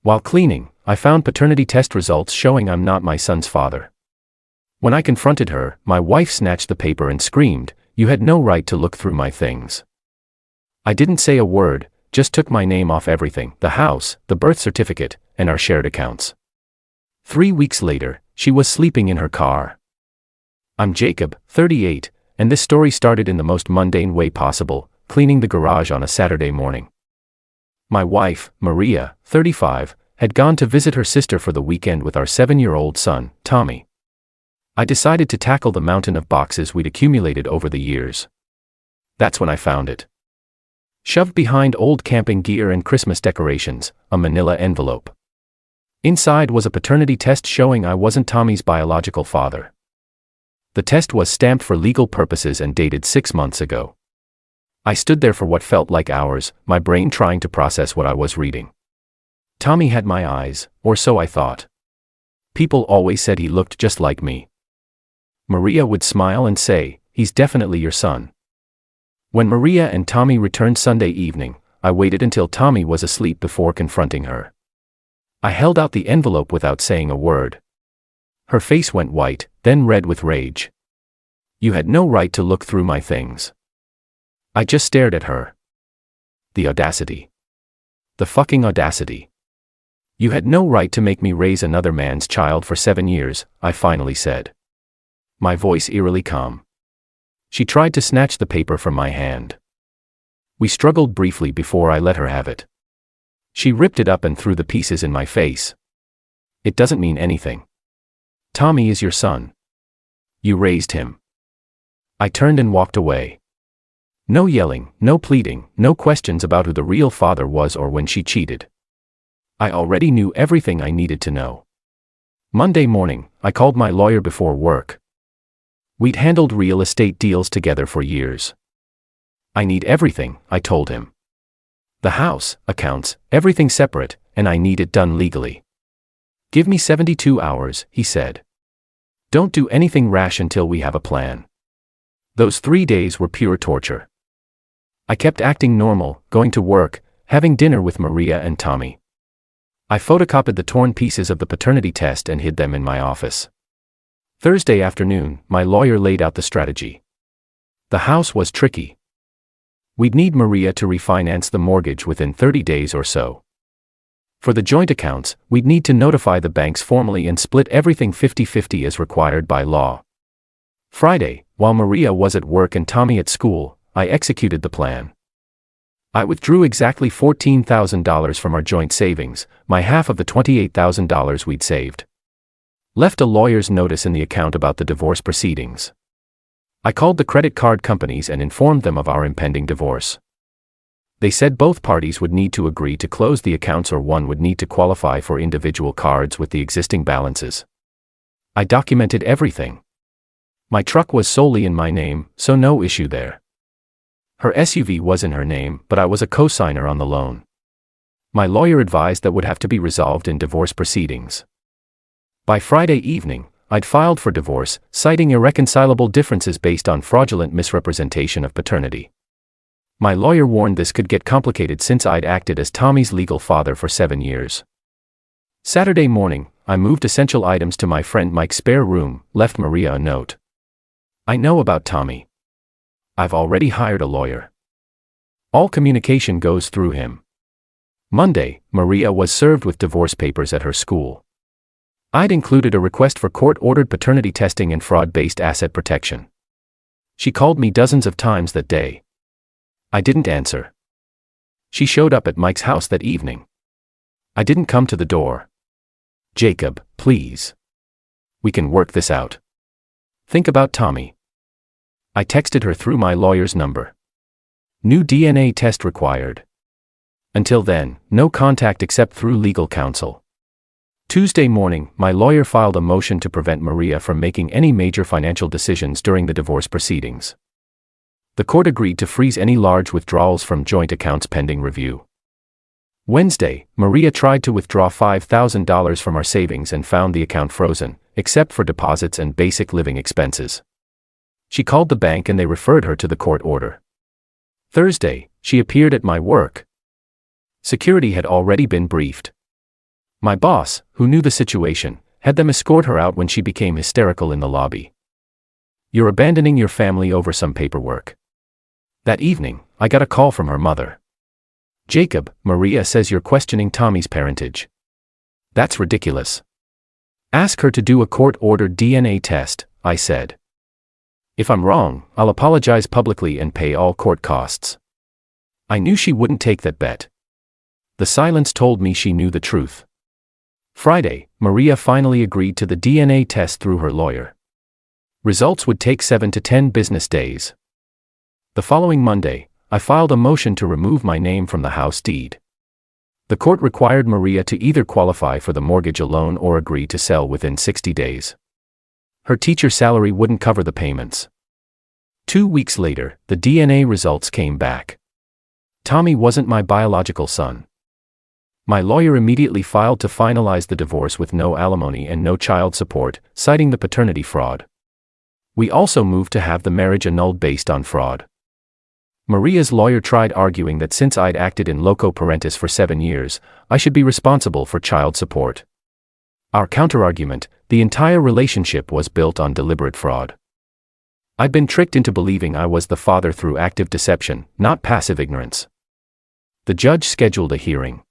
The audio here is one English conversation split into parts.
While cleaning, I found paternity test results showing I'm not my son's father. When I confronted her, my wife snatched the paper and screamed, "You had no right to look through my things." I didn't say a word, just took my name off everything, the house, the birth certificate, and our shared accounts. 3 weeks later, she was sleeping in her car. I'm Jacob, 38, and this story started in the most mundane way possible, cleaning the garage on a Saturday morning. My wife, Maria, 35, had gone to visit her sister for the weekend with our 7-year-old son, Tommy. I decided to tackle the mountain of boxes we'd accumulated over the years. That's when I found it. Shoved behind old camping gear and Christmas decorations, a manila envelope. Inside was a paternity test showing I wasn't Tommy's biological father. The test was stamped for legal purposes and dated 6 months ago. I stood there for what felt like hours, my brain trying to process what I was reading. Tommy had my eyes, or so I thought. People always said he looked just like me. Maria would smile and say, "He's definitely your son." When Maria and Tommy returned Sunday evening, I waited until Tommy was asleep before confronting her. I held out the envelope without saying a word. Her face went white, then red with rage. "You had no right to look through my things." I just stared at her. The audacity. The fucking audacity. "You had no right to make me raise another man's child for 7 years, I finally said. My voice eerily calm. She tried to snatch the paper from my hand. We struggled briefly before I let her have it. She ripped it up and threw the pieces in my face. "It doesn't mean anything. Tommy is your son. You raised him." I turned and walked away. No yelling, no pleading, no questions about who the real father was or when she cheated. I already knew everything I needed to know. Monday morning, I called my lawyer before work. We'd handled real estate deals together for years. "I need everything," I told him. "The house, accounts, everything separate, and I need it done legally." "Give me 72 hours, he said. "Don't do anything rash until we have a plan." Those 3 days were pure torture. I kept acting normal, going to work, having dinner with Maria and Tommy. I photocopied the torn pieces of the paternity test and hid them in my office. Thursday afternoon, my lawyer laid out the strategy. The house was tricky. We'd need Maria to refinance the mortgage within 30 days or so. For the joint accounts, we'd need to notify the banks formally and split everything 50-50 as required by law. Friday, while Maria was at work and Tommy at school, I executed the plan. I withdrew exactly $14,000 from our joint savings, my half of the $28,000 we'd saved. Left a lawyer's notice in the account about the divorce proceedings. I called the credit card companies and informed them of our impending divorce. They said both parties would need to agree to close the accounts or one would need to qualify for individual cards with the existing balances. I documented everything. My truck was solely in my name, so no issue there. Her SUV was in her name, but I was a co-signer on the loan. My lawyer advised that would have to be resolved in divorce proceedings. By Friday evening, I'd filed for divorce, citing irreconcilable differences based on fraudulent misrepresentation of paternity. My lawyer warned this could get complicated since I'd acted as Tommy's legal father for 7 years. Saturday morning, I moved essential items to my friend Mike's spare room, left Maria a note. "I know about Tommy. I've already hired a lawyer. All communication goes through him." Monday, Maria was served with divorce papers at her school. I'd included a request for court-ordered paternity testing and fraud-based asset protection. She called me dozens of times that day. I didn't answer. She showed up at Mike's house that evening. I didn't come to the door. "Jacob, please. We can work this out. Think about Tommy." I texted her through my lawyer's number. "New DNA test required. Until then, no contact except through legal counsel." Tuesday morning, my lawyer filed a motion to prevent Maria from making any major financial decisions during the divorce proceedings. The court agreed to freeze any large withdrawals from joint accounts pending review. Wednesday, Maria tried to withdraw $5,000 from our savings and found the account frozen, except for deposits and basic living expenses. She called the bank and they referred her to the court order. Thursday, she appeared at my work. Security had already been briefed. My boss, who knew the situation, had them escort her out when she became hysterical in the lobby. "You're abandoning your family over some paperwork." That evening, I got a call from her mother. "Jacob, Maria says you're questioning Tommy's parentage." "That's ridiculous." "Ask her to do a court-ordered DNA test," I said. "If I'm wrong, I'll apologize publicly and pay all court costs." I knew she wouldn't take that bet. The silence told me she knew the truth. Friday, Maria finally agreed to the DNA test through her lawyer. Results would take 7 to 10 business days. The following Monday, I filed a motion to remove my name from the house deed. The court required Maria to either qualify for the mortgage alone or agree to sell within 60 days. Her teacher salary wouldn't cover the payments. 2 weeks later, the DNA results came back. Tommy wasn't my biological son. My lawyer immediately filed to finalize the divorce with no alimony and no child support, citing the paternity fraud. We also moved to have the marriage annulled based on fraud. Maria's lawyer tried arguing that since I'd acted in loco parentis for 7 years, I should be responsible for child support. Our counterargument: the entire relationship was built on deliberate fraud. I'd been tricked into believing I was the father through active deception, not passive ignorance. The judge scheduled a hearing.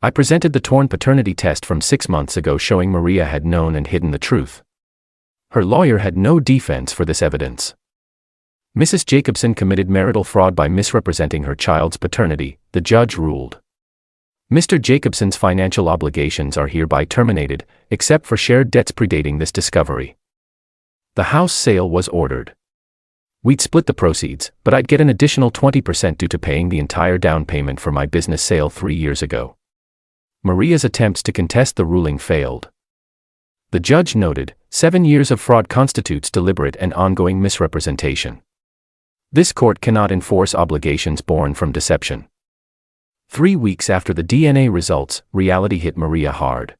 I presented the torn paternity test from 6 months ago showing Maria had known and hidden the truth. Her lawyer had no defense for this evidence. Mrs. Jacobson committed marital fraud by misrepresenting her child's paternity, the judge ruled. Mr. Jacobson's financial obligations are hereby terminated, except for shared debts predating this discovery. The house sale was ordered. We'd split the proceeds, but I'd get an additional 20% due to paying the entire down payment for my business sale 3 years ago. Maria's attempts to contest the ruling failed. The judge noted, 7 years of fraud constitutes deliberate and ongoing misrepresentation. This court cannot enforce obligations born from deception. 3 weeks after the DNA results, reality hit Maria hard.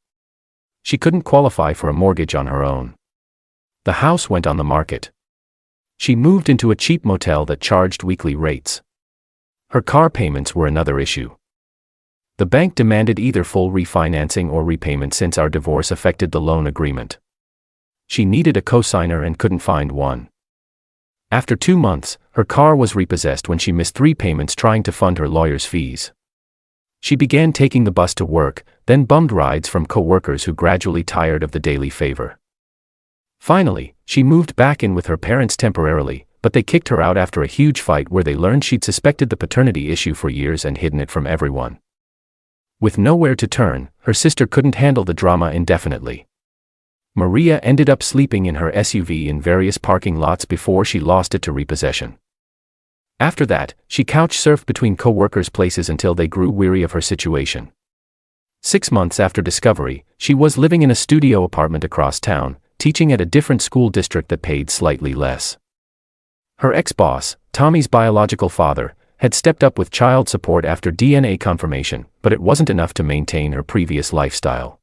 She couldn't qualify for a mortgage on her own. The house went on the market. She moved into a cheap motel that charged weekly rates. Her car payments were another issue. The bank demanded either full refinancing or repayment since our divorce affected the loan agreement. She needed a co-signer and couldn't find one. After 2 months, her car was repossessed when she missed 3 payments trying to fund her lawyer's fees. She began taking the bus to work, then bummed rides from co-workers who gradually tired of the daily favor. Finally, she moved back in with her parents temporarily, but they kicked her out after a huge fight where they learned she'd suspected the paternity issue for years and hidden it from everyone. With nowhere to turn, her sister couldn't handle the drama indefinitely. Maria ended up sleeping in her SUV in various parking lots before she lost it to repossession. After that, she couch-surfed between co-workers' places until they grew weary of her situation. 6 months after discovery, she was living in a studio apartment across town, teaching at a different school district that paid slightly less. Her ex-boss, Tommy's biological father, had stepped up with child support after DNA confirmation, but it wasn't enough to maintain her previous lifestyle.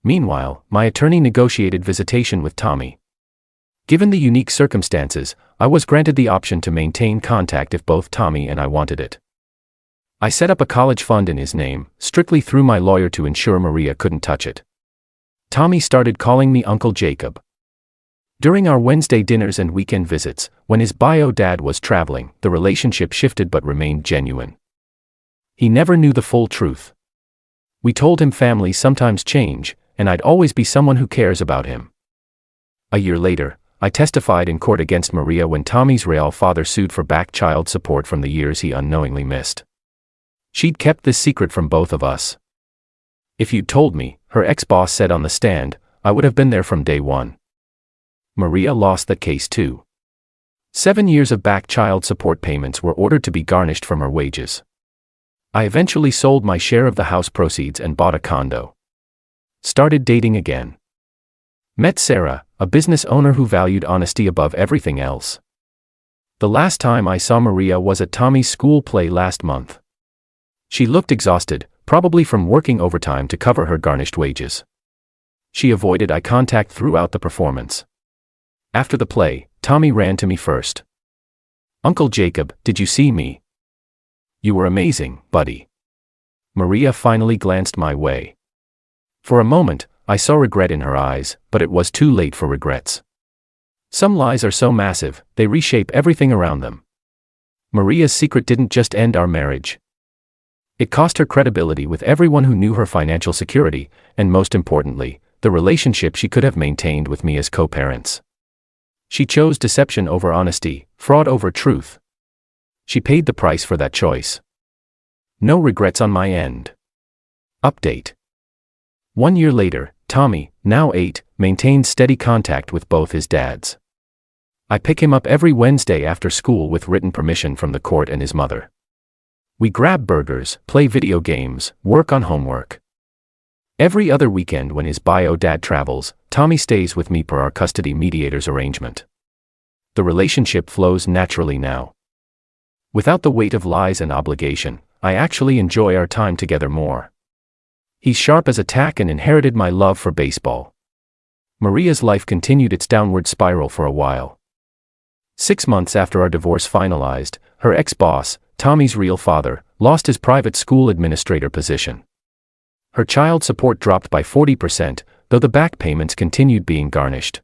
Meanwhile, my attorney negotiated visitation with Tommy. Given the unique circumstances, I was granted the option to maintain contact if both Tommy and I wanted it. I set up a college fund in his name, strictly through my lawyer to ensure Maria couldn't touch it. Tommy started calling me Uncle Jacob. During our Wednesday dinners and weekend visits, when his bio dad was traveling, the relationship shifted but remained genuine. He never knew the full truth. We told him families sometimes change, and I'd always be someone who cares about him. A year later, I testified in court against Maria when Tommy's real father sued for back child support from the years he unknowingly missed. She'd kept this secret from both of us. If you'd told me, her ex-boss said on the stand, I would have been there from day one. Maria lost that case too. 7 years of back child support payments were ordered to be garnished from her wages. I eventually sold my share of the house proceeds and bought a condo. Started dating again. Met Sarah, a business owner who valued honesty above everything else. The last time I saw Maria was at Tommy's school play last month. She looked exhausted, probably from working overtime to cover her garnished wages. She avoided eye contact throughout the performance. After the play, Tommy ran to me first. Uncle Jacob, did you see me? You were amazing, buddy. Maria finally glanced my way. For a moment, I saw regret in her eyes, but it was too late for regrets. Some lies are so massive, they reshape everything around them. Maria's secret didn't just end our marriage. It cost her credibility with everyone who knew her financial security, and most importantly, the relationship she could have maintained with me as co-parents. She chose deception over honesty, fraud over truth. She paid the price for that choice. No regrets on my end. Update. 1 year later, Tommy, now 8, maintains steady contact with both his dads. I pick him up every Wednesday after school with written permission from the court and his mother. We grab burgers, play video games, work on homework. Every other weekend when his bio dad travels, Tommy stays with me per our custody mediator's arrangement. The relationship flows naturally now. Without the weight of lies and obligation, I actually enjoy our time together more. He's sharp as a tack and inherited my love for baseball. Maria's life continued its downward spiral for a while. 6 months after our divorce finalized, her ex-boss, Tommy's real father, lost his private school administrator position. Her child support dropped by 40%, though the back payments continued being garnished.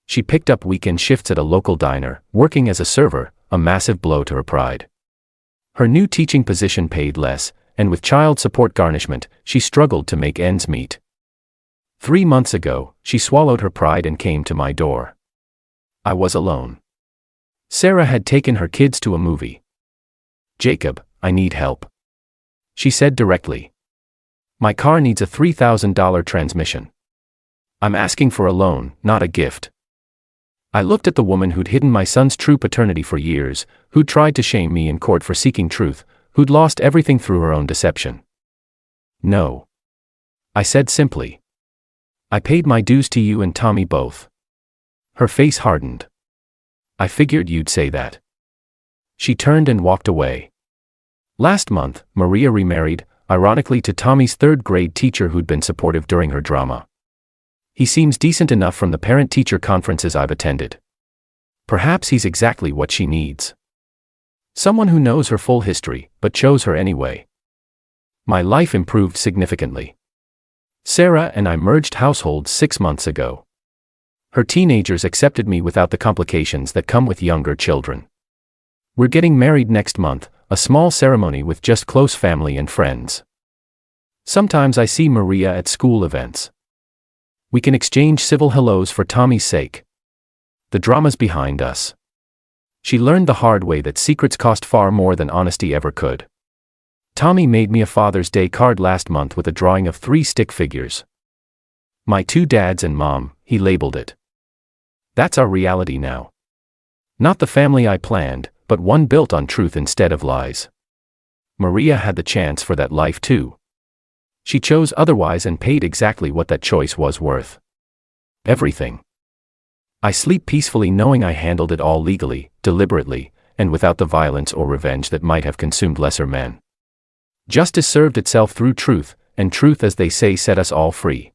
She picked up weekend shifts at a local diner, working as a server, a massive blow to her pride. Her new teaching position paid less, and with child support garnishment, she struggled to make ends meet. 3 months ago, she swallowed her pride and came to my door. I was alone. Sarah had taken her kids to a movie. "Jacob, I need help," she said directly. "My car needs a $3,000 transmission. I'm asking for a loan, not a gift." I looked at the woman who'd hidden my son's true paternity for years, who'd tried to shame me in court for seeking truth, who'd lost everything through her own deception. "No," I said simply. "I paid my dues to you and Tommy both." Her face hardened. "I figured you'd say that." She turned and walked away. Last month, Maria remarried, ironically to Tommy's 3rd grade teacher who'd been supportive during her drama. He seems decent enough from the parent-teacher conferences I've attended. Perhaps he's exactly what she needs. Someone who knows her full history, but chose her anyway. My life improved significantly. Sarah and I merged households 6 months ago. Her teenagers accepted me without the complications that come with younger children. We're getting married next month, a small ceremony with just close family and friends. Sometimes I see Maria at school events. We can exchange civil hellos for Tommy's sake. The drama's behind us. She learned the hard way that secrets cost far more than honesty ever could. Tommy made me a Father's Day card last month with a drawing of 3 stick figures. "My 2 dads and mom," he labeled it. That's our reality now. Not the family I planned, but one built on truth instead of lies. Maria had the chance for that life too. She chose otherwise and paid exactly what that choice was worth. Everything. I sleep peacefully knowing I handled it all legally, deliberately, and without the violence or revenge that might have consumed lesser men. Justice served itself through truth, and truth, as they say, set us all free.